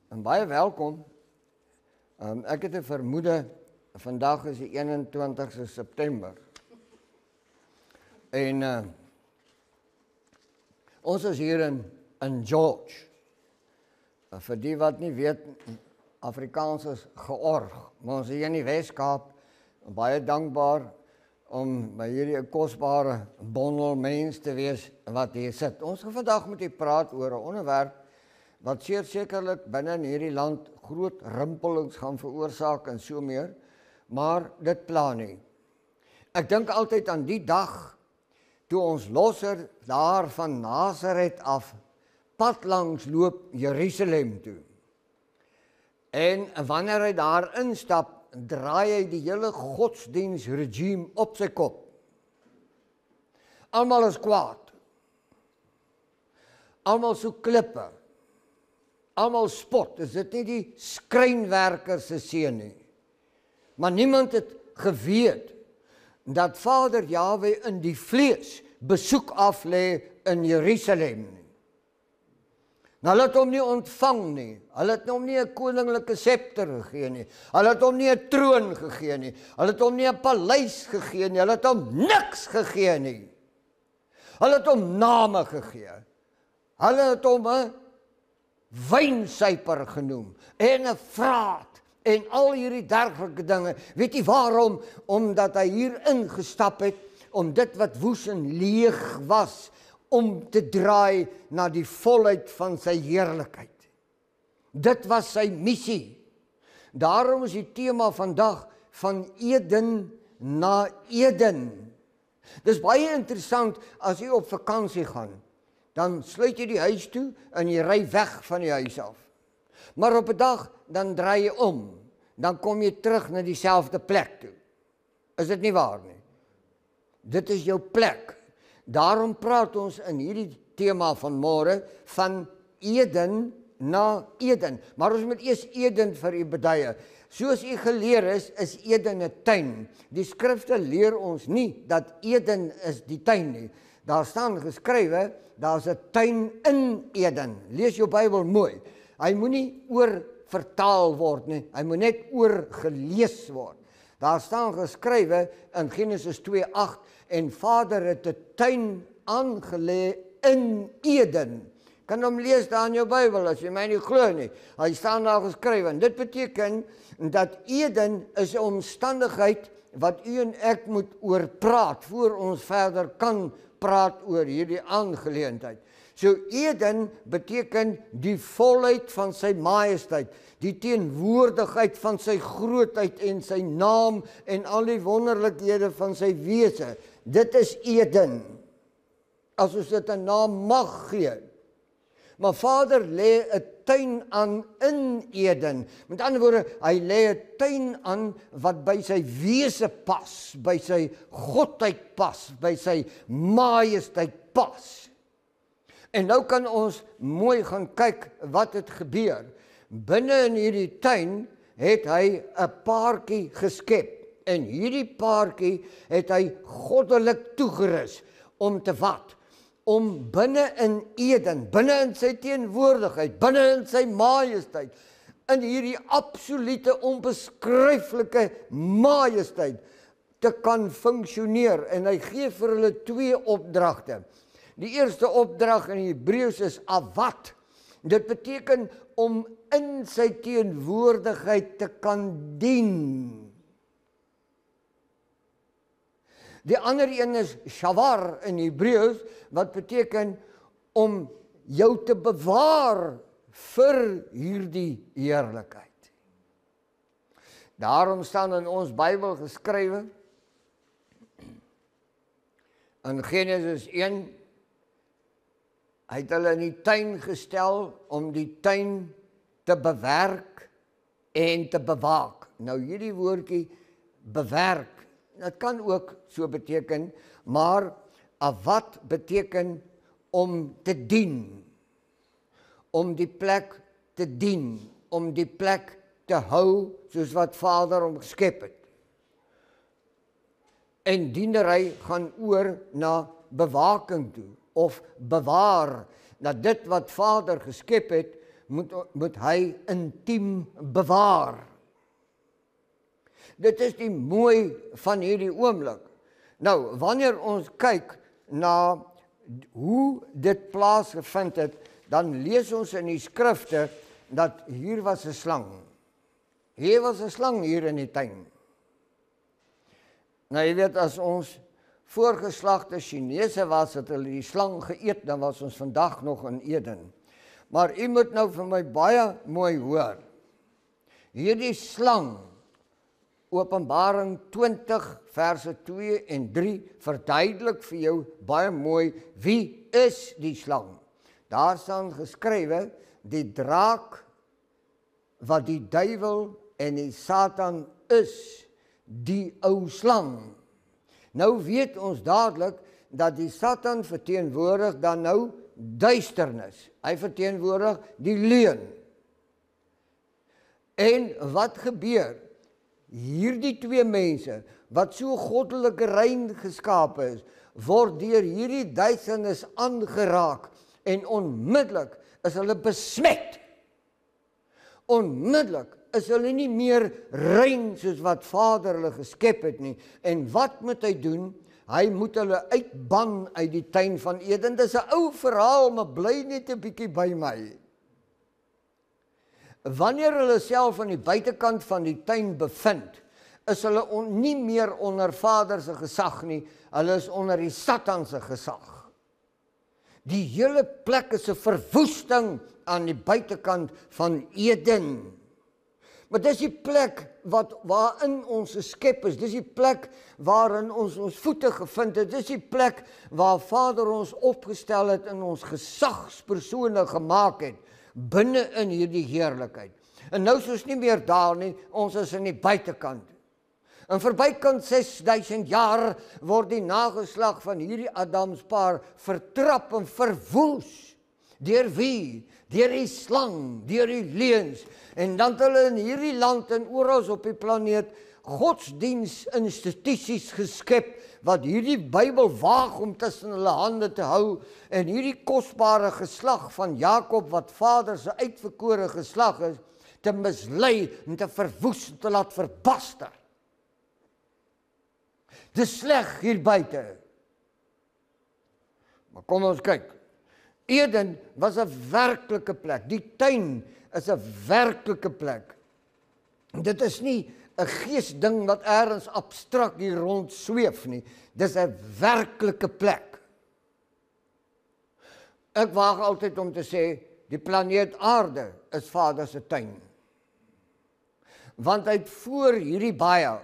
En baie welkom. Ek het 'n vermoede, vandag is die 21ste September. En ons is hier in George. Vir die wat nie weet, Afrikaans is georg, maar ons is hier in die Weskaap, baie dankbaar om by hierdie 'n kosbare bondel mens te wees wat hier sit. Ons gaan vandag met u praat oor 'n onderwerp wat sekerlik binne in hierdie land groot rimpelings gaan veroorsaak en so meer, maar dit pla nie. Ek dink altyd aan die dag toe ons losser daar van Nazareth af pad langs loop Jerusalem toe. En wanneer hy daar instap, draai hy die hele godsdienstregime op sy kop. Almal is kwaad. Almal so klippe. Almal spot. Is dit nie die skrynwerker se seun nie? Maar niemand het geweet dat Vader Jahwe in die vlees besoek aflê in Jerusalem nie. Nou, hulle het hom nie ontvang nie. Hulle het hom nie 'n koninklike scepter gegee nie. Hulle het hom nie 'n troon gegee nie. Hulle het hom nie 'n paleis gegee nie. Hulle het hom niks gegee nie. Hulle het hom name gegee. Hulle het hom 'n wynsuiper genoem en 'n vraat en al hierdie dergelike dinge. Weet jy waarom? Omdat hy hier ingestap het om dit wat woes en leeg was, om te draai na die volheid van sy heerlikheid. Dit was sy missie. Daarom is die tema vandag van Eden na Eden. Dis baie interessant as jy op vakansie gaan. Dan sluit jy die huis toe en jy ry weg van die huis af. Maar op 'n dag dan draai jy om. Dan kom jy terug na dieselfde plek toe. Is dit nie waar nie? Dit is jou plek. Daarom praat ons in hierdie tema van môre van Eden na Eden. Maar ons moet eers Eden vir u beduie. Soos u geleer is Eden 'n tuin. Die skrifte leer ons nie dat Eden is die tuin nie. Daar staan geskrywe, daar's 'n tuin in Eden. Lees jou Bybel mooi. Hy moenie oor vertaal word nie. Hy moet net oor gelees word. Daar staan geskrywe in Genesis 2:8 en Vader het 'n tuin aangelê in Eden. Kan hom lees daar in jou Bybel as jy my nie glo nie. Hy staan daar geskrywe en dit beteken dat Eden is 'n omstandigheid wat u en ek moet oor praat voor ons verder kan praat oor hierdie aangeleentheid. So Eden beteken die volheid van sy majesteit, die teenwoordigheid van sy grootheid en sy naam en al die wonderlikhede van sy wese. Dit is Eden, as ons dit 'n naam mag gee. Maar Vader lê 'n tuin aan in Eden. Met ander woorde, hy lê 'n tuin aan wat by sy wese pas, by sy godheid pas, by sy majesteit pas. En nou kan ons mooi gaan kyk wat het gebeur. Binne in hierdie tuin het hy 'n paartjie geskep. En hierdie paartjie het hy goddelik toegerus om te wat? Om binne in Eden, binne in sy teenwoordigheid, binne in sy majesteit, in hierdie absolute onbeskryflike majesteit te kan funksioneer. En hy gee vir hulle 2 opdragte. Die eerste opdrag in Hebreëus is awat. Dit beteken om in sy teenwoordigheid te kan dien. Die ander een is shawar in Hebreëus, wat beteken om jou te bewaar vir hierdie heerlikheid. Daarom staan in ons Bybel geskrywe in Genesis 1, hy het hulle in die tuin gestel om die tuin te bewerk en te bewaak. Nou hierdie woordjie bewerk, dit kan ook so beteken, maar wat beteken om te dien, om die plek te dien, om die plek te hou, soos wat Vader hom geskep het. En dienery gaan oor na bewaking toe, of bewaar, dat dit wat Vader geskep het, moet hy intiem bewaar. Dit is die mooi van hierdie oomblik. Nou, wanneer ons kyk na hoe dit plaasgevind het, dan lees ons in die skrifte dat hier was 'n slang. Hier was 'n slang hier in die tuin. Nou jy weet, as ons voorgeslagte Chinese was, het hulle die slang geëet, dan was ons vandag nog in Eden. Maar u moet nou vir my baie mooi hoor. Hierdie slang, Openbaring 20 verse 2 en 3 verduidelik vir jou baie mooi wie is die slang. Daar staan geskrywe, die draak wat die duiwel en die Satan is, die ou slang. Nou weet ons dadelik dat die Satan verteenwoordig dan nou duisternis. Hy verteenwoordig die leuen. En wat gebeur? Hierdie twee mense, wat so goddelike rein geskape is, word deur hierdie duisternis aangeraak en onmiddellik is hulle besmet. Onmiddellik is hulle nie meer rein soos wat Vader hulle geskep het nie. En wat moet hy doen? Hy moet hulle uitban uit die tuin van Eden. Dis 'n ou verhaal, maar bly net 'n bietjie by my. Wanneer hulle self aan die buitekant van die tuin bevind, is hulle nie meer onder Vader se gesag nie, hulle is onder die Satan se gesag. Die hele plek is 'n verwoesting aan die buitekant van Eden. Maar dis die plek waarin ons geskep is, dis die plek waarin ons voete gevind het, dis die plek waar Vader ons opgestel het en ons gesagspersone gemaak het, binne in hierdie heerlikheid. En nou is ons nie meer daar nie, ons is in die buitekant. En vir bykans 6000 jaar word die nageslag van hierdie Adamspaar vertrap en verwoes. Deur wie? Deur die slang, deur die leuns. En dan het hulle in hierdie land en oral op die planeet godsdienstinstitusies geskep, wat hierdie Bybel waag om tussen hulle hande te hou, en hierdie kosbare geslag van Jakob, wat Vader se uitverkore geslag is, te mislei en te verwoes, te laat verbaster. Dis sleg hier buite. Maar kom ons kyk. Eden was 'n werklike plek. Die tuin is 'n werklike plek. Dit is nie 'n geesding wat ergens abstrakt hier rond sweef nie. Dis 'n werklike plek. Ek waag altyd om te sê, die planeet Aarde is Vader se tuin. Want hy het voor hierdie baie,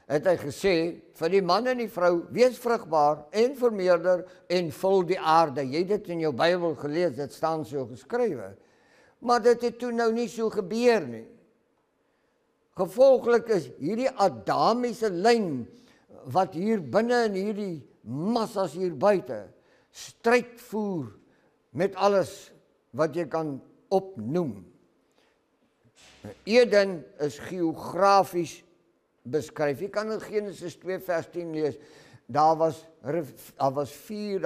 het hy gesê, vir die man en die vrou, wees vrugbaar en vermeerder en vul die aarde. Jy het dit in jou Bybel gelees, dit staan so geskrywe. Maar dit het toe nou nie so gebeur nie. Gevolglik is hierdie Adamiese lyn, wat hier binne in hierdie massas hier buite, stryd voer met alles wat jy kan opnoem. Eden is geografies beskryf. Jy kan in Genesis 2 vers 10 lees, daar was 'n rivier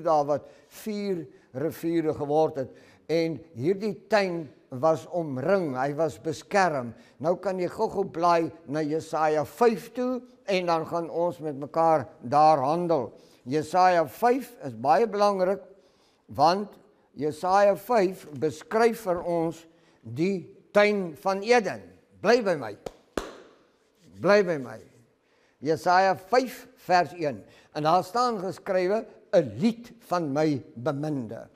daar wat 4 riviere geword het, en hierdie tuin was omring, hy was beskerm. Nou kan jy gou blaai na Jesaja 5 toe, en dan gaan ons met mekaar daar handel. Jesaja 5 is baie belangrik, want Jesaja 5 beskryf vir ons die tuin van Eden. Bly by my. Bly by my. Jesaja 5 vers 1. En daar staan geskrywe, 'n lied van my beminde.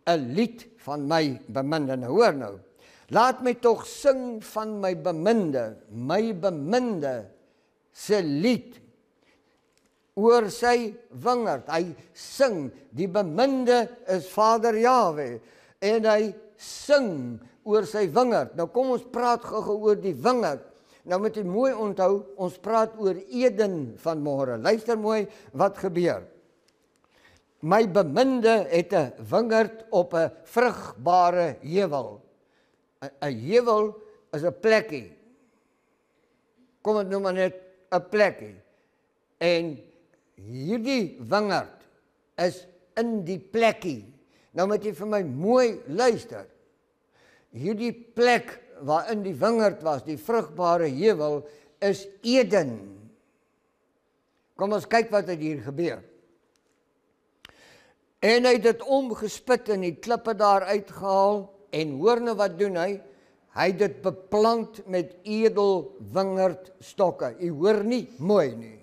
'n lied van my beminde. Nou hoor nou. Laat my tog sing van my beminde se lied oor sy wingerd. Hy sing, die beminde is Vader Jahwe, en hy sing oor sy wingerd. Nou kom ons praat gou oor die wingerd. Nou moet jy mooi onthou, ons praat oor Eden vanmôre. Luister mooi wat gebeur. My beminde het 'n wingerd op 'n vrugbare heuwel. 'n heuwel is 'n plekkie. Kom dit noem maar net 'n plekkie. En hierdie wingerd is in die plekkie. Nou moet jy vir my mooi luister. hierdie plek waarin die wingerd was, die vrugbare heuwel, is Eden. Kom ons kyk wat het hier gebeur. En hy het dit omgespit en die klippe daar uitgehaal, en hoor nou wat doen hy? Hy het dit beplant met edel wingerdstokke. U hoor nie mooi nie.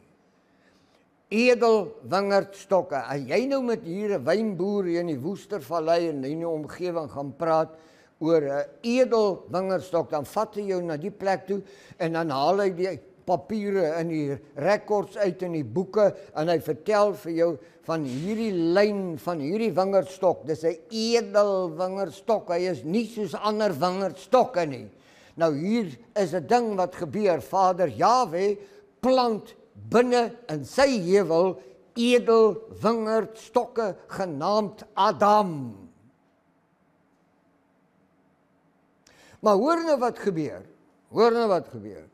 Edel wingerdstokke. As jy nou met hier 'n wynboer hier in die Woestervallei en in die omgewing gaan praat oor 'n edel wingerdstok, dan vat hy jou na die plek toe en dan haal hy die papiere en die rekords uit in die boeke en hy vertel vir jou van hierdie lyn van hierdie wingerdstok. Dis 'n edel wingerdstok. Hy is nie soos ander wingerdstokke nie. Nou hier is 'n ding wat gebeur. Vader Jahwe plant binne in sy heuwel edel wingerdstokke genaamd Adam. Maar hoor nou wat gebeur. Hoor nou wat gebeur.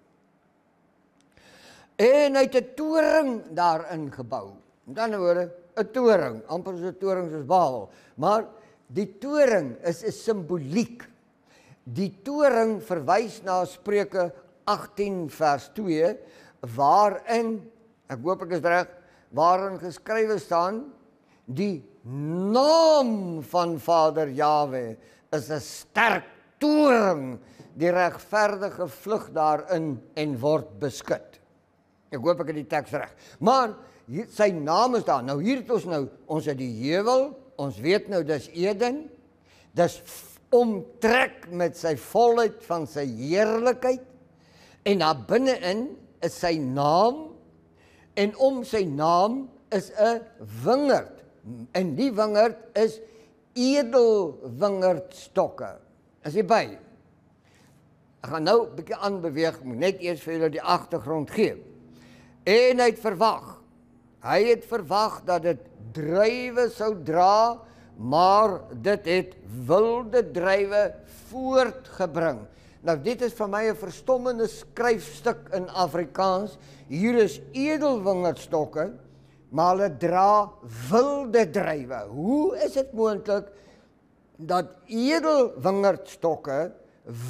En hy het 'n toring daarin gebou. Met ander woorde, 'n toring, amper so 'n toring soos Babel. Maar die toring is 'n simboliek. Die toring verwys na Spreuke 18 vers 2, waarin, ek hoop ek is reg, waarin geskrywe staan, die naam van Vader Jahwe is 'n sterk toring, die regverdige vlug daarin en word beskud. Ek hoop ek het die teks reg. Maar hier, sy naam is daar. Nou hier het ons het die heuwel, ons weet nou dis Eden, dis omtrek met sy volheid van sy heerlikheid, en daar binne-in is sy naam, en om sy naam is 'n wingerd, en die wingerd is edel wingerdstokke. Is jy by? Ek gaan nou 'n bietjie aanbeweeg, moet net eers vir julle die agtergrond gee. En hy het verwag dat dit druiwe sou dra, maar dit het wilde druiwe voortgebring. Nou dit is vir my 'n verstommende skryfstuk in Afrikaans. Hier is edelwingerdstokke, maar hulle dra wilde druiwe. Hoe is dit moontlik dat edelwingerdstokke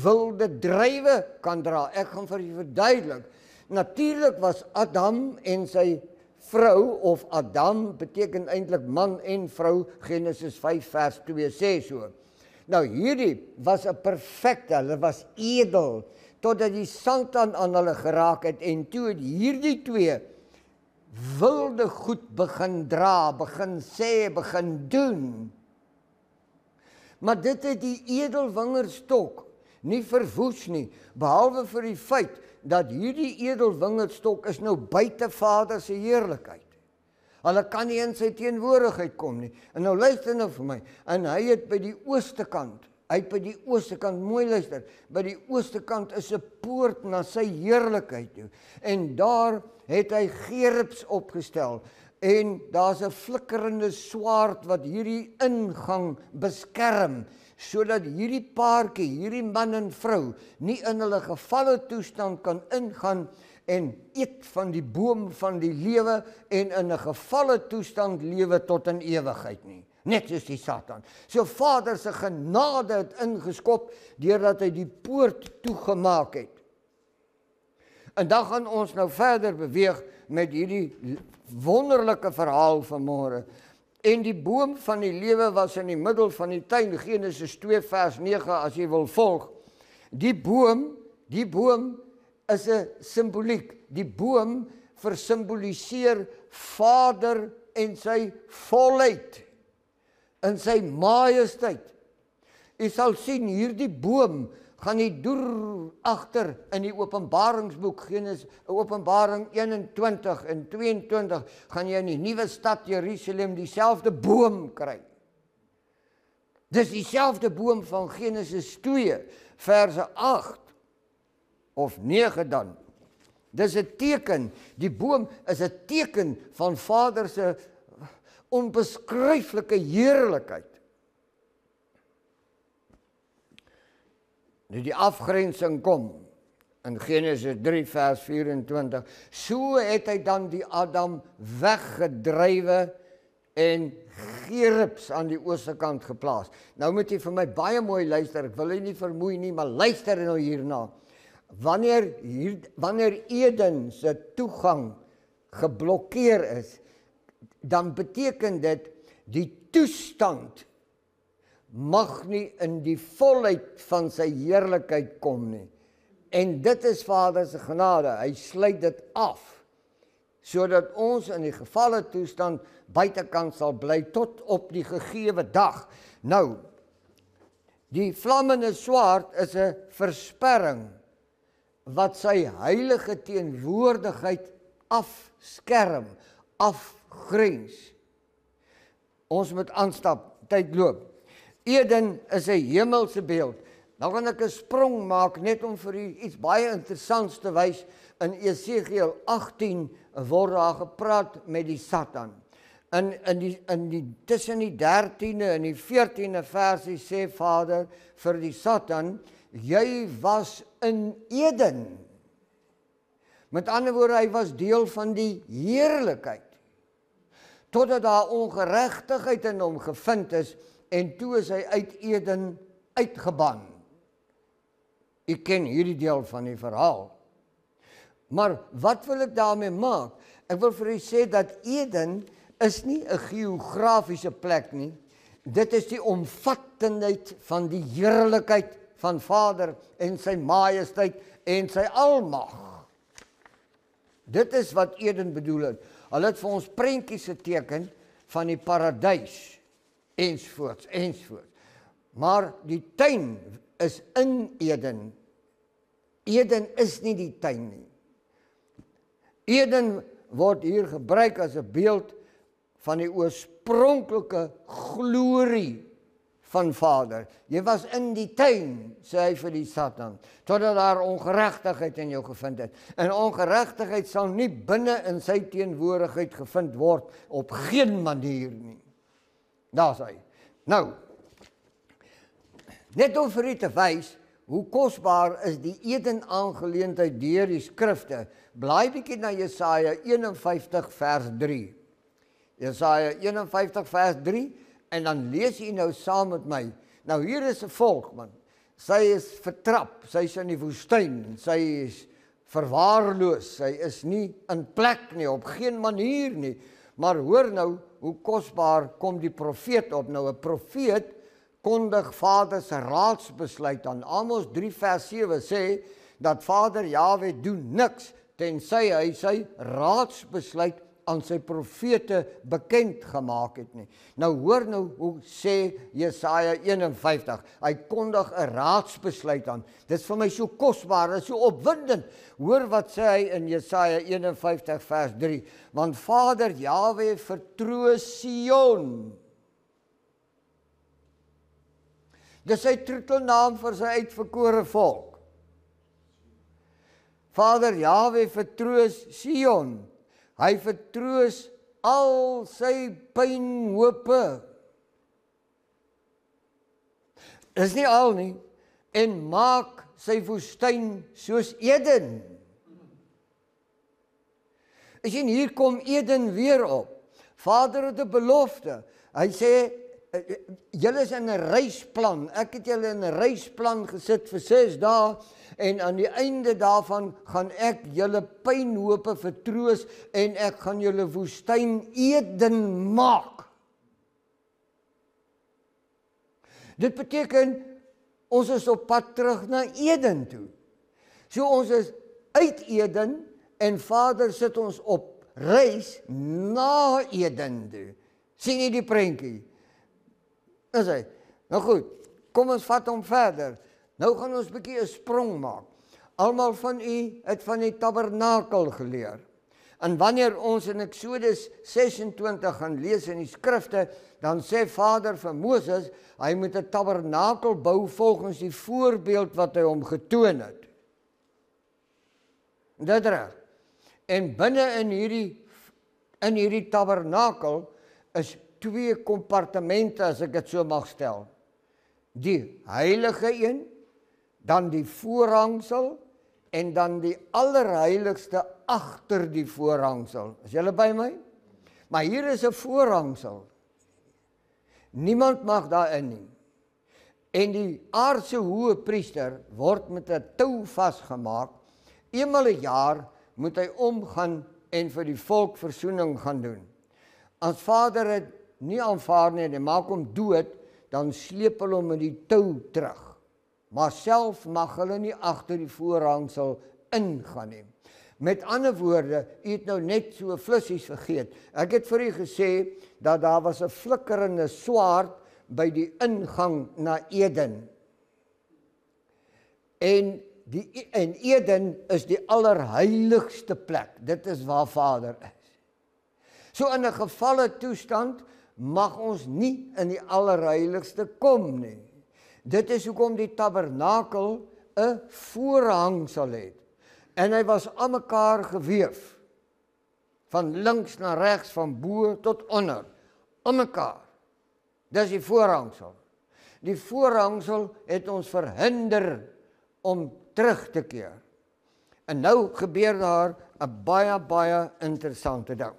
wilde druiwe kan dra? Ek gaan vir julle verduidelik. Natuurlik was Adam en sy vrou, of Adam beteken eintlik man en vrou, Genesis 5 vers 2 sê so. Nou hierdie was 'n perfekte, hulle was edel, totdat die Satan aan hulle geraak het, en toe het hierdie twee wilde goed begin dra, begin sê, begin doen. Maar dit het die edelwingerdstok nie verwoes nie, behalwe vir die feit dat hierdie edelwingerdstok is nou buite Vader se heerlikheid. Hulle kan nie in sy teenwoordigheid kom nie. En nou luister nou vir my, en hy het by die ooste kant, mooi luister, by die ooste kant is 'n poort na sy heerlikheid toe. En daar het hy gerubs opgestel, en daar's 'n flikkerende swaard wat hierdie ingang beskerm, sodat hierdie paartjie, hierdie man en vrou, nie in hulle gevalle toestand kan ingaan en eet van die boom van die lewe en in 'n gevalle toestand lewe tot in ewigheid nie. Net soos die Satan. So Vader se genade het ingeskop deurdat hy die poort toegemaak het. En dan gaan ons nou verder beweeg met hierdie wonderlike verhaal vanmôre. En die boom van die lewe was in die middel van die tuin, Genesis 2 vers 9 as jy wil volg. Die boom is 'n simboliek. Die boom versimboliseer Vader en sy volheid, in sy majesteit. Jy sal sien hierdie boom gaan jy deur agter in die Openbaringsboek, Openbaring 21 en 22, gaan jy in die nuwe stad Jerusalem dieselfde boom kry. Dis dieselfde boom van Genesis 2, verse 8 of 9 dan. Dis 'n teken, die boom is 'n teken van Vader se onbeskryflike heerlikheid. Nou die afgrensing kom in Genesis 3 vers 24. So het hy dan die Adam weggedrywe en gerubs aan die ooste kant geplaas. Nou moet jy vir my baie mooi luister, ek wil jy nie vermoei nie, maar luister nou hierna. Wanneer Eden se toegang geblokkeer is, dan beteken dit die toestand mag nie in die volheid van sy heerlikheid kom nie. En dit is Vader se genade, hy sluit dit af, sodat ons in die gevalle toestand buitekant sal bly tot op die gegewe dag. Nou, die vlammende swaard is 'n versperring wat sy heilige teenwoordigheid afskerm, afgrens. Ons moet aanstap, tyd loop. Eden is 'n hemelse beeld. Nou gaan ek 'n sprong maak, net om vir u iets baie interessants te wys. In Esegiel 18 word daar gepraat met die Satan. Tussen die 13de en die 14de versie sê Vader vir die Satan, jy was in Eden. Met ander woorde, hy was deel van die heerlikheid. Totdat daar ongeregtigheid in hom gevind is, en toe is hy uit Eden uitgeban. U ken hierdie deel van die verhaal. Maar wat wil ek daarmee maak? Ek wil vir u sê dat Eden is nie 'n geografiese plek nie. Dit is die omvattendheid van die heerlikheid van Vader en sy majesteit en sy almag. Dit is wat Eden bedoel het. Hulle het vir ons prentjies geteken van die paradys, ensovoorts, ensovoorts. Maar die tuin is in Eden. Eden is nie die tuin nie. Eden word hier gebruik as 'n beeld van die oorspronklike glorie van Vader. Jy was in die tuin, sê hy vir die Satan, totdat daar ongeregtigheid in jou gevind het. En ongeregtigheid sal nie binne in sy teenwoordigheid gevind word, op geen manier nie. Daar's hy. Nou, net om vir u te wys, hoe kosbaar is die Eden-aangeleentheid deur die skrifte, blaai bietjie na Jesaja 51 vers 3. Jesaja 51 vers 3, en dan lees jy nou saam met my. Nou hier is 'n volk, man. Sy is vertrap, sy is in die woestyn, sy is verwaarloos, sy is nie in plek nie, op geen manier nie. Maar hoor nou, hoe kosbaar kom die profeet op. Nou 'n profeet kondig Vader se raadsbesluit aan. Amos 3 vers 7 sê, dat Vader Jahwe doen niks, tensy hy sy raadsbesluit aan sy profete bekend gemaak het nie. Nou hoor nou hoe sê Jesaja 51, hy kondig 'n raadsbesluit aan. Dit is vir my so kosbaar, dit is so opwindend. Hoor wat sê hy in Jesaja 51 vers 3, want Vader Jahwe vertroos Sion. Dis sy troetelnaam vir sy uitverkore volk. Vader Jahwe vertroos Sion. Hy vertroos al sy pynhope. Dis nie al nie. En maak sy woestyn soos Eden. As jy hier kom Eden weer op. Vader het 'n belofte. Hy sê, julle is in 'n reisplan. Ek het julle in 'n reisplan gesit vir 6 dae. En aan die einde daarvan gaan ek julle pynhope vertroos en ek gaan julle woestyn Eden maak. Dit beteken, ons is op pad terug na Eden toe. So ons is uit Eden en Vader sit ons op reis na Eden toe. Sien jy die prentjie? Is hy? Nou goed, kom ons vat hom verder. Nou gaan ons 'n bietjie 'n sprong maak. Almal van u het van die tabernakel geleer. En wanneer ons in Eksodus 26 gaan lees in die skrifte, dan sê Vader vir Moses, hy moet 'n tabernakel bou volgens die voorbeeld wat hy hom getoon het. Dit reg. En binne in hierdie tabernakel is 2 kompartemente, as ek dit so mag stel. Die heilige een, dan die voorhangsel en dan die allerheiligste agter die voorhangsel. Is julle by my? Maar hier is 'n voorhangsel. Niemand mag daarin nie. En die aardse hoëpriester word met 'n tou vasgemaak. Eenmal 'n jaar moet hy omgaan en vir die volk versoening gaan doen. As Vader het nie aanvaar nie en hy maak hom dood, dan sleep hulle hom met die tou terug. Maar self mag hulle nie agter die voorhangsel ingaan nie. Met ander woorde, u het nou net so flissies vergeet. Ek het vir u gesê dat daar was 'n flikkerende swaard by die ingang na Eden. En Eden is die allerheiligste plek. Dit is waar Vader is. So in 'n gevalle toestand mag ons nie in die allerheiligste kom nie. Dit is hoekom die tabernakel 'n voorhangsel het. En hy was aan mekaar geweef. Van links na regs, van bo tot onder. Aan mekaar. Dis die voorhangsel. Die voorhangsel het ons verhinder om terug te keer. En nou gebeur daar 'n baie interessante ding.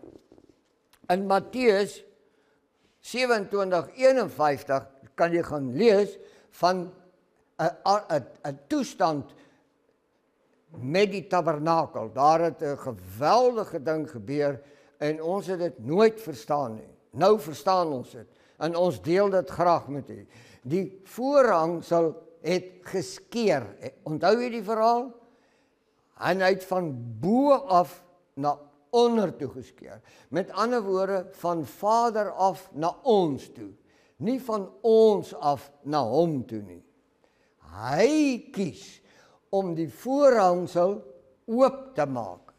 In Matteus 27:51 kan jy gaan lees van 'n toestand met die tabernakel. Daar het 'n geweldige ding gebeur en ons het dit nooit verstaan nie. Nou verstaan ons dit en ons deel dit graag met u. Die voorhangsel het geskeur. Onthou jy die verhaal? En hy het van bo af na onder toe geskeur. Met ander woorde, van Vader af na ons toe. Nie van ons af na hom toe nie. Hy kies om die voorhangsel oop te maak.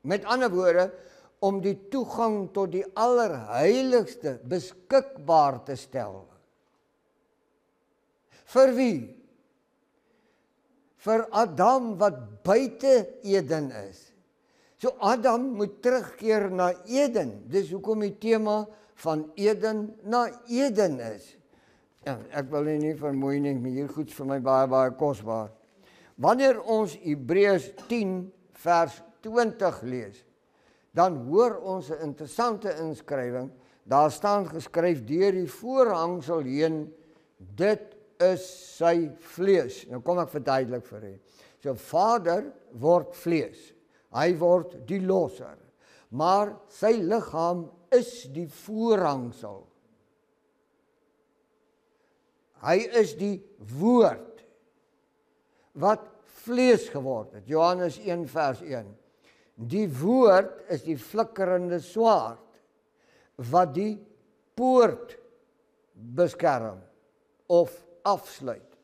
Met ander woorde, om die toegang tot die allerheiligste beskikbaar te stel. Vir wie? Vir Adam wat buite Eden is. So Adam moet terugkeer na Eden. Dis hoekom die tema van Eden na Eden is. Ja, ek wil nie vermoei nie, maar hier goed vir my baie kosbaar. Wanneer ons Hebreërs 10 vers 20 lees, dan hoor ons 'n interessante inskrywing. Daar staan geskryf deur die voorhangsel heen, dit is sy vlees. Nou kom ek verduidelik vir u. So Vader word vlees. Hy word die losser. Maar sy liggaam is die voorhangsel. Hy is die woord wat vlees geword het. Johannes 1 vers 1. Die woord is die flikkerende swaard wat die poort beskerm of afsluit.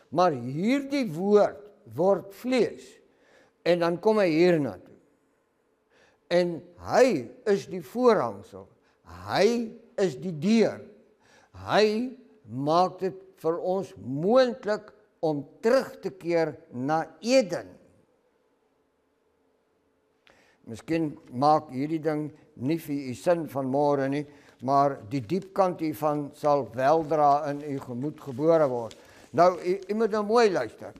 Maar hierdie woord word vlees en dan kom hy hierna toe. En hy is die voorhangsel. Hy is die deur. Hy maak dit vir ons moontlik om terug te keer na Eden. Miskien maak hierdie ding nie vir u sin van môre nie, maar die diepkant hiervan sal weldra in u gemoed gebore word. Nou, u moet nou mooi luister.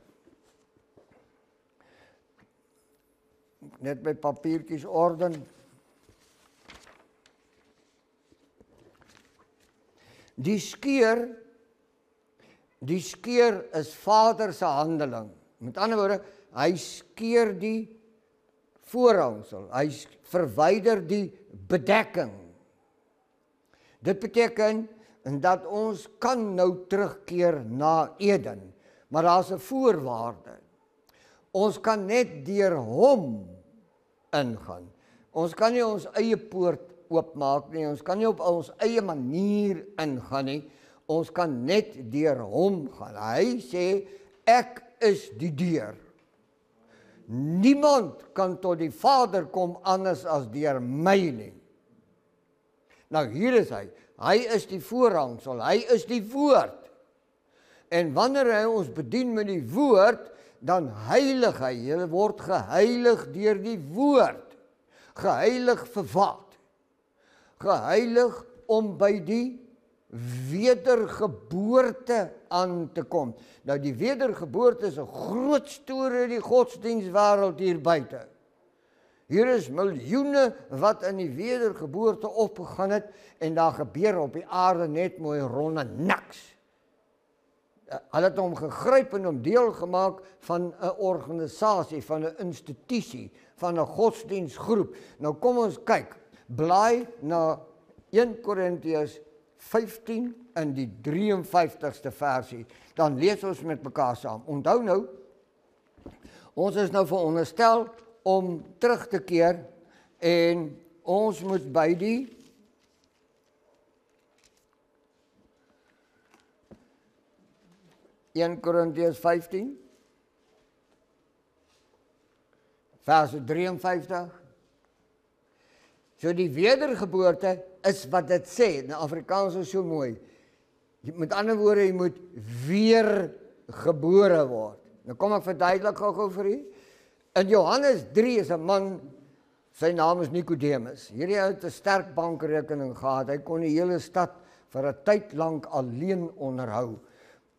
Net my papiertjies orden. Die skeur is Vader se handeling. Met ander woorde, hy skeur die voorhangsel. Hy verwyder die bedekking. Dit beteken dat ons kan nou terugkeer na Eden, maar daar's 'n voorwaarde. Ons kan net deur hom ingaan. Ons kan nie ons eie poort oopmaak nie, ons kan nie op ons eie manier ingaan nie, ons kan net deur hom gaan. Hy sê, ek is die deur. Niemand kan tot die Vader kom anders as deur my nie. Nou hier is hy. Hy is die voorhangsel, hy is die woord. En wanneer hy ons bedien met die woord, dan heilig hy. Jy word geheilig deur die woord. Geheilig vir wat? Geheilig om by die wedergeboorte aan te kom. Nou die wedergeboorte is 'n groot storie in die godsdienstwêreld hier buite. Hier is miljoene wat in die wedergeboorte opgegaan het en daar gebeur op die aarde net mooi ronde niks. Hulle het hom gegryp en hom deel gemaak van 'n organisasie, van 'n institusie, van 'n godsdienstgroep. Nou kom ons kyk, blaai na 1 Korintiërs 15 in die 53ste versie, dan lees ons met mekaar saam. Onthou nou, ons is nou veronderstel om terug te keer en ons moet by die (1 Korintiërs 15) vers 53. So die wedergeboorte is wat dit sê. In Afrikaans is so mooi. Met ander woorde, jy moet weer gebore word. Nou kom ek verduidelik gou vir u. In Johannes 3 is 'n man, sy naam is Nicodemus. Hierdie ou het 'n sterk bankrekening gehad. Hy kon die hele stad vir 'n tyd lank alleen onderhou.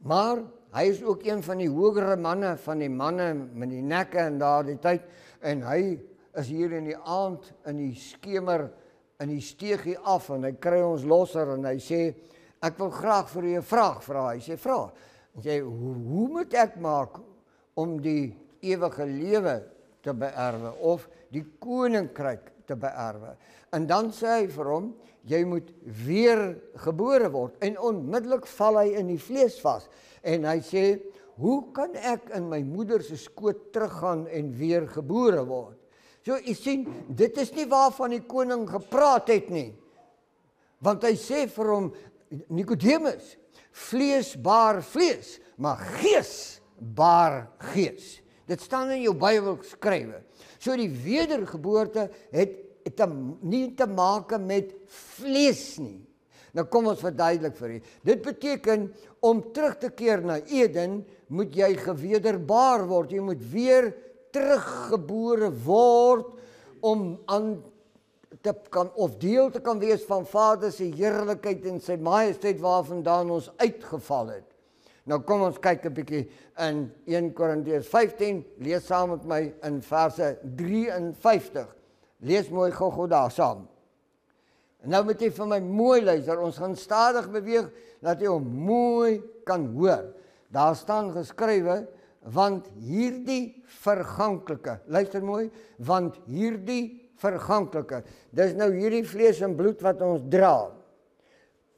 Maar hy is ook een van die hogere manne van die manne met die nekke in daardie tyd, en hy is hier in die aand, in die skemer, in die steegie af, en hy kry ons losser, en hy sê, ek wil graag vir u 'n vraag vra. Hy sê, vra. Hy sê, hoe moet ek maak om die ewige lewe te beerwe, of die koninkryk te beerwe? En dan sê hy vir hom, jy moet weer gebore word, en onmiddellik val hy in die vlees vas, en hy sê, hoe kan ek in my moeder se skoot teruggaan en weer gebore word? So, jy sien, dit is nie waarvan die koning gepraat het nie. Want hy sê vir hom, Nicodemus, vlees baar vlees, maar gees baar gees. Dit staan in jou Bybel geskrywe. So die wedergeboorte het nie te maak met vlees nie. Nou kom ons verduidelik vir u. Dit beteken, om terug te keer na Eden, moet jy gewederbaar word. Jy moet weer teruggebore word, om aan te kan, of deel te kan wees van Vader se heerlikheid en sy majesteit waarvandaan ons uitgeval het. Nou kom ons kyk 'n bietjie in 1 Korintiërs 15, lees saam met my in verse 53. Lees mooi gou daar saam. En nou moet jy vir my mooi luister, ons gaan stadig beweeg, dat jy hom mooi kan hoor. Daar staan geskrywe, want hierdie verganklike, luister mooi, want hierdie verganklike, dis nou hierdie vlees en bloed wat ons dra.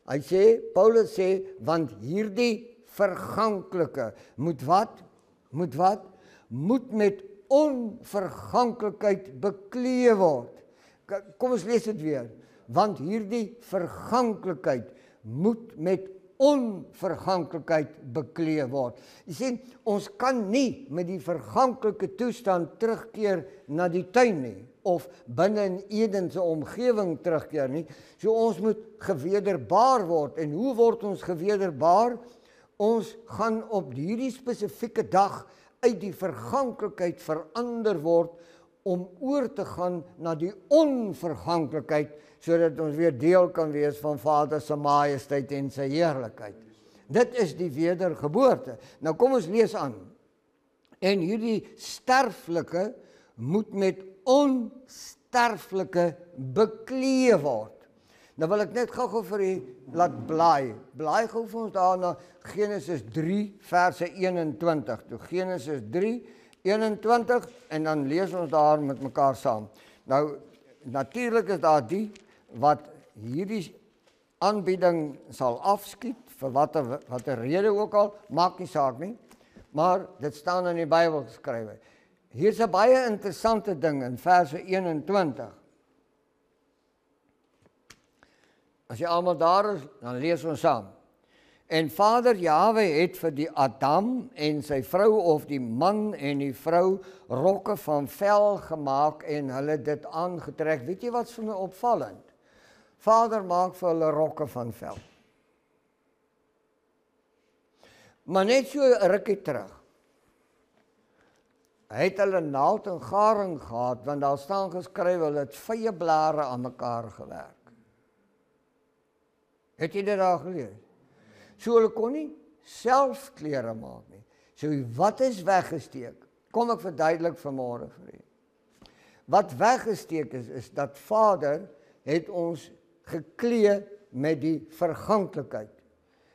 Hy sê, Paulus sê, want hierdie verganklike, moet wat? Moet met onverganklikheid bekleed word. Kom ons lees dit weer. Want hierdie verganklikheid moet met onverganklikheid bekleed word. Jy sien, ons kan nie met die verganklike toestand terugkeer na die tuin nie, of binne in Eden se omgewing terugkeer nie. So ons moet gewederbaar word. En hoe word ons gewederbaar? Ons gaan op hierdie spesifieke dag uit die verganklikheid verander word, om oor te gaan na die onverganklikheid, sodat ons weer deel kan wees van Vader se majesteit en sy heerlikheid. Dit is die wedergeboorte. Nou kom ons lees aan. En hierdie sterflike moet met onsterflike bekleed word. Nou wil ek net gou vir u laat blaai. Blaai gou vir ons daarna Genesis 3 verse 21. Toe Genesis 3 21 en dan lees ons daar met mekaar saam. Nou natuurlik is daar die wat hierdie aanbieding sal afskiet vir watter rede ook al, maak nie saak nie. Maar dit staan in die Bybel geskrywe. Hier's 'n baie interessante ding in verse 21. As jy almal daar is, dan lees ons saam. En Vader Jahwe het vir die Adam en sy vrou, of die man en die vrou, rokke van vel gemaak en hulle dit aangetrek. Weet jy wat vir my opvallend? Vader maak vir hulle rokke van vel. Maar net so 'n rukkie terug. Hy het hulle naald en garing gehad, want daar staan geskrywe, hulle het vye blare aan mekaar gewerk. Het jy dit daar gelees? So hulle kon nie self klere maak nie. So wat is weggesteek? Kom ek verduidelik vanmôre vir u. Wat weggesteek is dat Vader het ons geklee met die verganklikheid.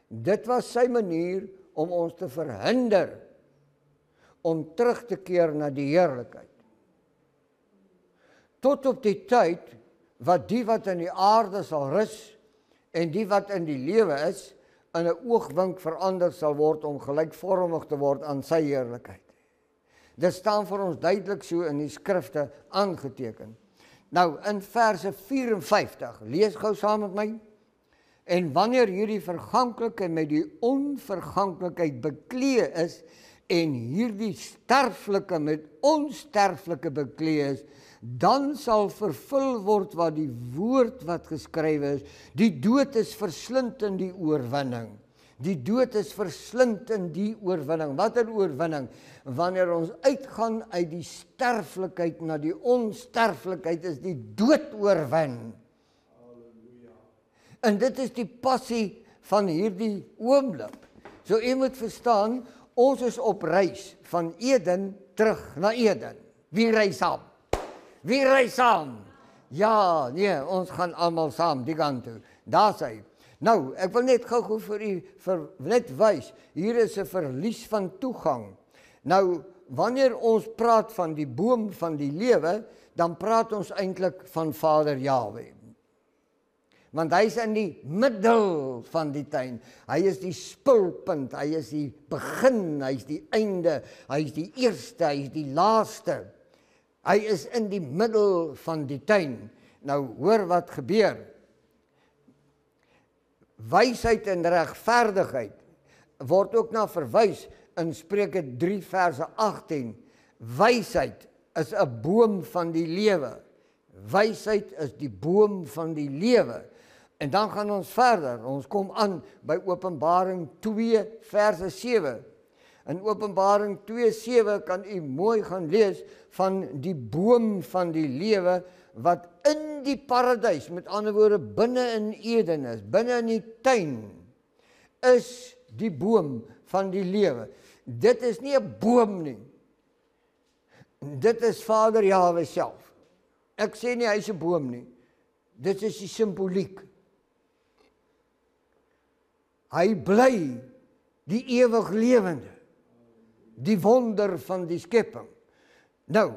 Dit was sy manier om ons te verhinder om terug te keer na die heerlikheid. Tot op die tyd wat die wat in die aarde sal rus en die wat in die lewe is, in 'n oogwink verander sal word om gelykvormig te word aan sy heerlikheid. Dit staan vir ons duidelik so in die skrifte aangeteken. Nou in verse 54, lees gou saam met my. En wanneer hierdie verganklike met die onverganklikheid beklee is en hierdie sterflike met onsterflike beklee is, dan sal vervul word wat die woord wat geskrywe is, die dood is verslind in die oorwinning. Die dood is verslind in die oorwinning. Wat 'n oorwinning? Wanneer ons uitgaan uit die sterflikheid na die onsterflikheid, is die dood oorwin. En dit is die passie van hierdie oomblik. So u moet verstaan, ons is op reis van Eden terug na Eden. Wie reis saam? Wie reis saam? Ja, nee, ons gaan almal saam die kant toe. Daar's hy. Nou, ek wil net gou vir u net wys, hier is 'n verlies van toegang. Nou, wanneer ons praat van die boom van die lewe, dan praat ons eintlik van Vader Jahwe. Want hy is in die middel van die tuin. Hy is die spulpunt, hy is die begin, hy is die einde, hy is die eerste, hy is die laaste. Hy is in die middel van die tuin. Nou hoor wat gebeur. Wysheid en regverdigheid word ook na verwys in Spreuke 3 verse 18. Wysheid is 'n boom van die lewe. Wysheid is die boom van die lewe. En dan gaan ons verder. Ons kom aan by Openbaring 2 verse 7. In Openbaring 2:7 kan u mooi gaan lees van die boom van die lewe wat in die paradys, met ander woorde binne in Eden is, binne in die tuin, is die boom van die lewe. Dit is nie 'n boom nie. Dit is Vader Jahwe self. Ek sê nie hy is 'n boom nie. Dit is die simboliek. Hy bly die ewig lewende. Die wonder van die skepping. Nou,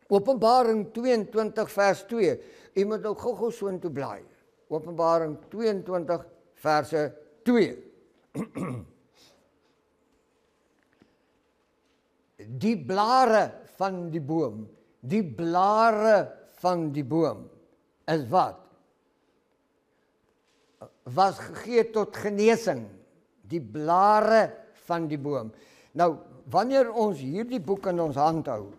Openbaring 22 vers 2. U moet ook gou so intoe blaai. Openbaring 22 verse 2. Die blare van die boom, die blare van die boom is wat? Was gegee tot genesing. Die blare van die boom. Nou, wanneer ons hierdie boek in ons hand hou,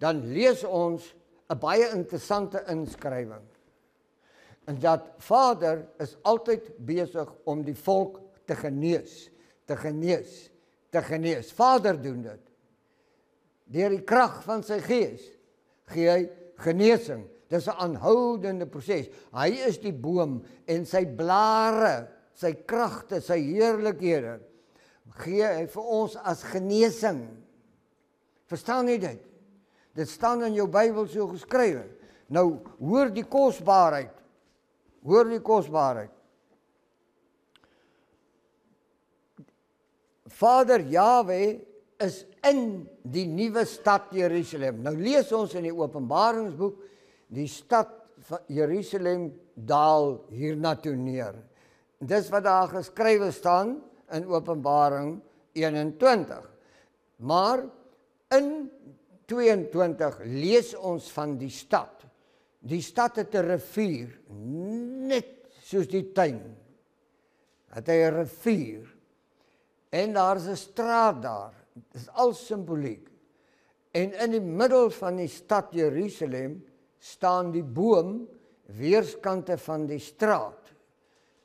dan lees ons 'n baie interessante inskrywing. En dat Vader is altyd besig om die volk te genees, te genees, te genees. Vader doen dit. Deur die krag van sy gees gee hy genesing. Dis 'n aanhoudende proses. Hy is die boom en sy blare, sy kragte, sy heerlikhede gee hy vir ons as genesing. Verstaan jy dit? Dit staan in jou Bybel so geskrywe. Nou, hoor die kosbaarheid. Hoor die kosbaarheid. Vader Jahwe is in die nuwe stad Jerusalem. Nou lees ons in die Openbaringsboek, die stad van Jerusalem daal hiernatoe neer. Dis wat daar geskrywe staan in Openbaring 21. Maar in 22 lees ons van die stad. Die stad het 'n rivier, net soos die tuin. Het hy 'n rivier. En daar is 'n straat daar. Dit is al simboliek. En in die middel van die stad Jerusalem staan die boom weerskante van die straat.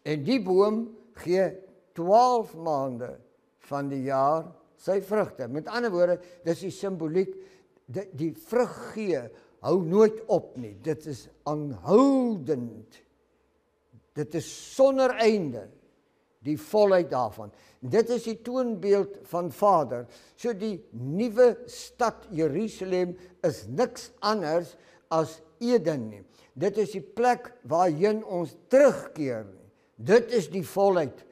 En die boom gee 12 maande van die jaar sy vrugte. Met ander woorde, dis die simboliek, die vrug gee, hou nooit op nie. Dit is aanhoudend. Dit is sonder einde. die volheid daarvan. Dit is die toonbeeld van Vader. So die nuwe stad Jerusalem is niks anders as Eden nie. Dit is die plek waarheen ons terugkeer. Dit is die volheid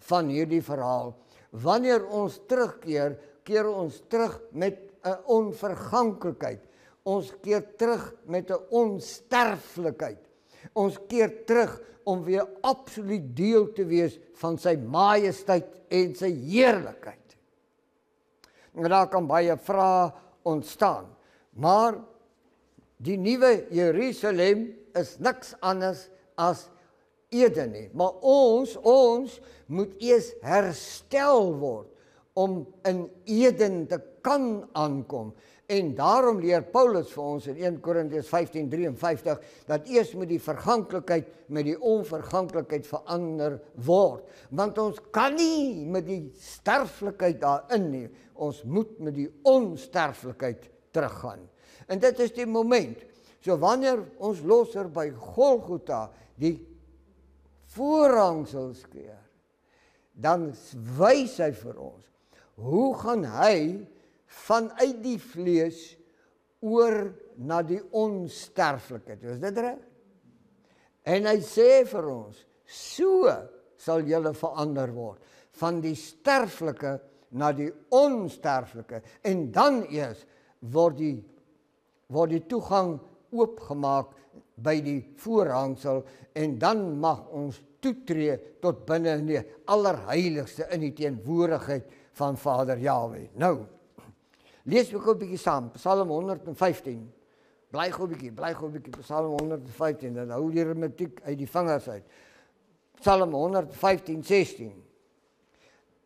van hierdie verhaal. Wanneer ons terugkeer, keer ons terug met 'n onverganklikheid. Ons keer terug met 'n onsterflikheid. Ons keer terug om weer absoluut deel te wees van sy majesteit en sy heerlikheid. En daar kan baie vrae ontstaan. Maar die nuwe Jerusalem is niks anders as Eden nie. Maar ons moet eers herstel word om in Eden te kan aankom. En daarom leer Paulus vir ons in 1 Korintiërs 15:53 dat eers moet die verganklikheid met die onverganklikheid verander word. Want ons kan nie met die sterflikheid daarin nie. Ons moet met die onsterflikheid teruggaan. En dit is die moment. So wanneer ons losser by Golgotha die voorhangsel skeer, dan wys hy vir ons, hoe gaan hy vanuit die vlees oor na die onsterflikheid. Is dit reg? En hy sê vir ons, so sal julle verander word, van die sterflike na die onsterflike. En dan eers word die toegang oopgemaak by die voorhangsel, en dan mag ons toetree tot binne in die allerheiligste in die teenwoordigheid van Vader Jahwe. Nou, lees ook 'n bietjie saam, Psalm 115. Bly gou 'n bietjie, Psalm 115, dan hou die rematiek uit die vingers uit. Psalm 115:16.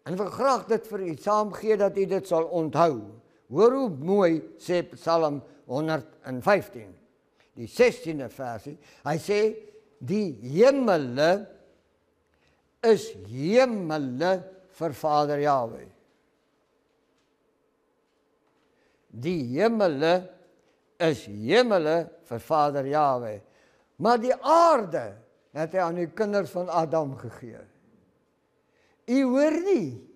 En ek wil graag dit vir u saamgee dat u dit sal onthou. Hoor hoe mooi sê Psalm 115. Die 16de versie. Hy sê, die hemele is hemele vir Vader Jahwe. Die hemele is hemele vir Vader Jahwe. Maar die aarde het hy aan die kinders van Adam gegee. U hoor nie.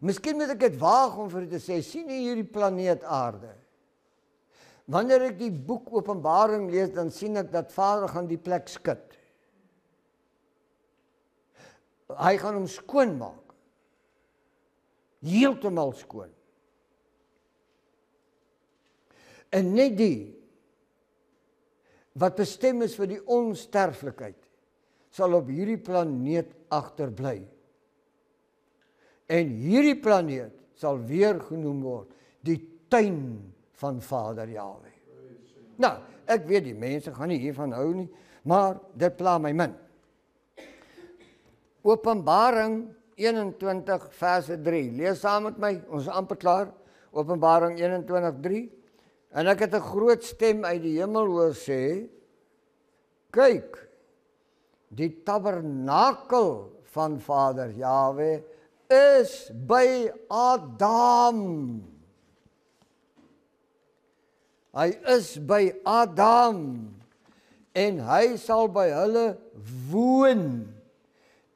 Miskien moet ek dit waag om vir u te sê, sien u hierdie planeet aarde? Wanneer ek die boek Openbaring lees, dan sien ek dat Vader gaan die plek skud. Hy gaan hom skoon maak. Heeltemal skoon. En net die wat bestem is vir die onsterflikheid, sal op hierdie planeet agterbly. En hierdie planeet sal weer genoem word die tuin van Vader Jahwe. Nou, ek weet die mense gaan nie hiervan hou nie, maar dit pla my min. Openbaring 21 verse 3. Lees saam met my, ons is amper klaar. Openbaring 21:3. En ek het 'n groot stem uit die hemel hoor sê, kyk, die tabernakel van Vader Jahwe is by Adam. Hy is by Adam, en hy sal by hulle woon,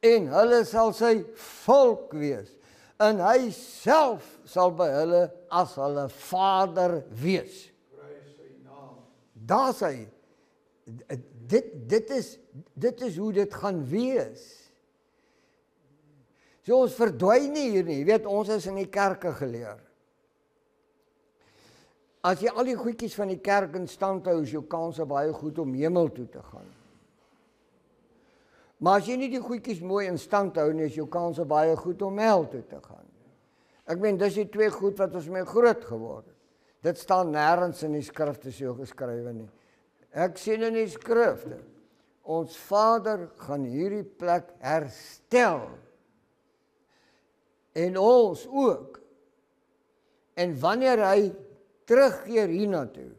en hulle sal sy volk wees, en hy self sal by hulle as hulle Vader wees. Daar sê hy, dit is hoe dit gaan wees. So ons verdwyn nie hier nie, jy weet, ons is in die kerke geleer. As jy al die goedjies van die kerk in stand hou, is jou kans baie goed om hemel toe te gaan. Maar as jy nie die goedjies mooi in stand hou nie, is jou kans baie goed om hel toe te gaan. Ek meen, dis die twee goed wat ons mee groot geword het. Dit staan nêrens in die skrifte so geskrywe nie. Ek sien in die skrifte, ons Vader gaan hierdie plek herstel. En ons ook. En wanneer hy terugkeer hiernatoe,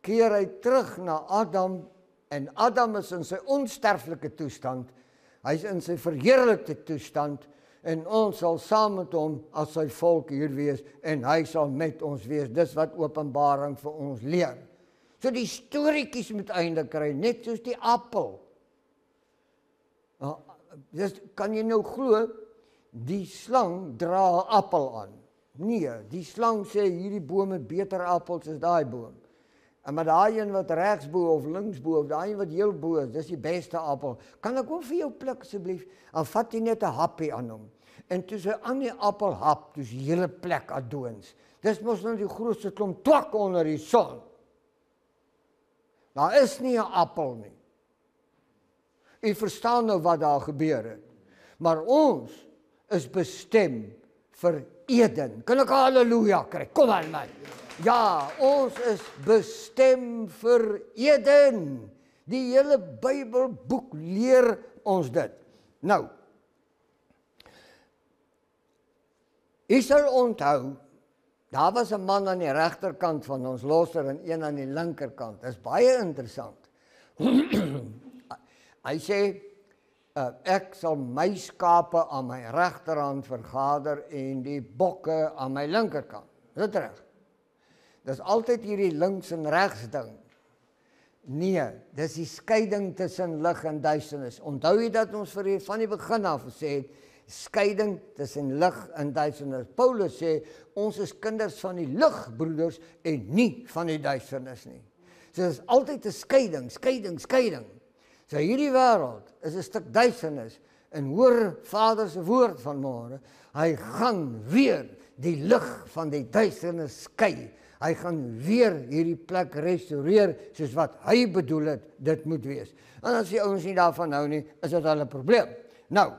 keer hy terug na Adam, en Adam is in sy onsterflike toestand, hy is in sy verheerlikte toestand, en ons sal saam met hom as sy volk hier wees, en hy sal met ons wees. Dis wat Openbaring vir ons leer. So die storieetjies moet einde kry, net soos die appel. Dus kan jy nou glo, die slang dra 'n appel aan? Nee, die slang sê hierdie boom het beter appels as daai boom. Maar daai een wat regsbo of linksbo of daai een wat heel bo is, dis die beste appel. Kan ek ook vir jou pluk asseblief? Dan vat jy net 'n happie aan hom. En toe sy aan die appel hap, toe die hele plek adoons. Dis mos nou die grootste klomp twak onder die son. Daar is nie 'n appel nie. U verstaan nou wat daar gebeur het. Maar ons is bestem vir Eden. Kan ek halleluja kry? Kom aan my. Ja, ons is bestem vir Eden. Die hele Bybelboek leer ons dit. Nou, u sal onthou, daar was 'n man aan die regterkant van ons losser en een aan die linkerkant. Dit is baie interessant. Hy sê, ek sal my skape aan my regterhand vergader en die bokke aan my linkerkant. Is dit reg? Dis altyd hierdie links en regs ding. Nee, dis die skeiding tussen lig en duisternis. Onthou jy dat ons vir van die begin af gesê het, skeiding tussen lig en duisternis. Paulus sê, ons is kinders van die lig, broeders, en nie van die duisternis nie. So dis altyd 'n skeiding. So hierdie wêreld is 'n stuk duisternis, en hoor Vader se woord vanmôre, hy gaan weer die lig van die duisternis skei. Hy gaan weer hierdie plek restoreer, soos wat hy bedoel het, dit moet wees. En as die ouens nie daarvan hou nie, is dit al 'n probleem. Nou,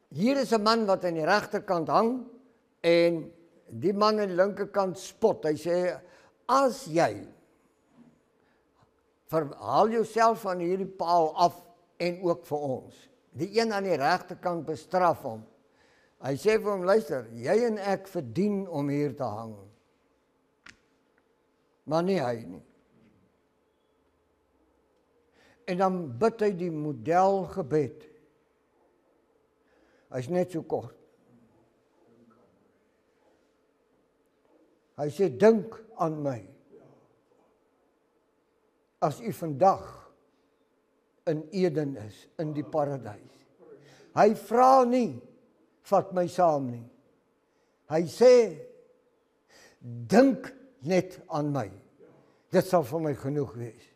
hier is 'n man wat aan die regterkant hang, en die man aan die linkerkant spot. Hy sê, as jy haal jouself van hierdie paal af, en ook vir ons. Die een aan die regterkant bestraf hom. Hy sê vir hom, luister, jy en ek verdien om hier te hang. Maar nie hy nie. En dan bid hy die modelgebed. Hy's net so kort. Hy sê, dink aan my. As u vandag in Eden is, in die paradys. Hy vra nie, vat my saam nie. Hy sê, dink net aan my. Dit sal vir my genoeg wees.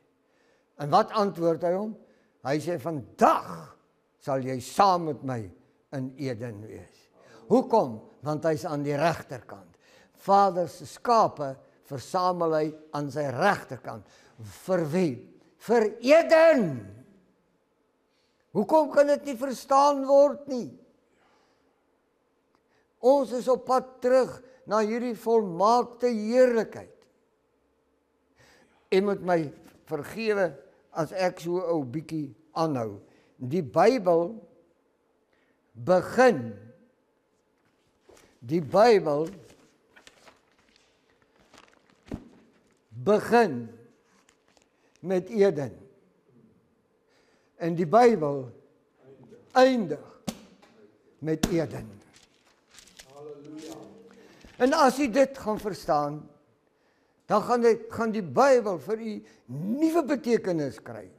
En wat antwoord hy hom? Hy sê, vandag sal jy saam met my in Eden wees. Hoekom? Want hy's aan die regterkant. Vader se skape versamel hy aan sy regterkant. Vir wie? Vir Eden. Hoekom kan dit nie verstaan word nie? Ons is op pad terug na hierdie volmaakte heerlikheid. En moet my vergewe as ek so 'n ou bietjie aanhou. Die Bybel begin met Eden. En die Bybel eindig met Eden. Halleluja. En as jy dit gaan verstaan, dan gaan die Bybel vir u nuwe betekenis kry.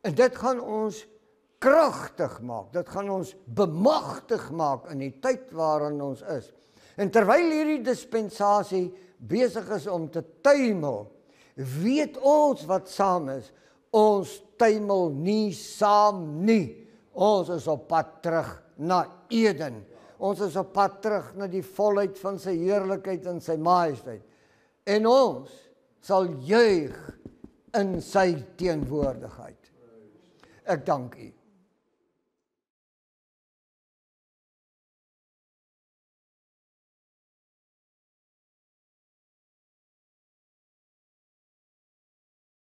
En dit gaan ons kragtig maak, dit gaan ons bemagtig maak in die tyd waarin ons is. En terwyl hierdie dispensasie besig is om te tuimel, weet ons wat saam is, ons tuimel nie saam nie. Ons is op pad terug na Eden. Ons is op pad terug na die volheid van sy heerlikheid en sy majesteit. En ons sal juig in sy teenwoordigheid. Ek dank u.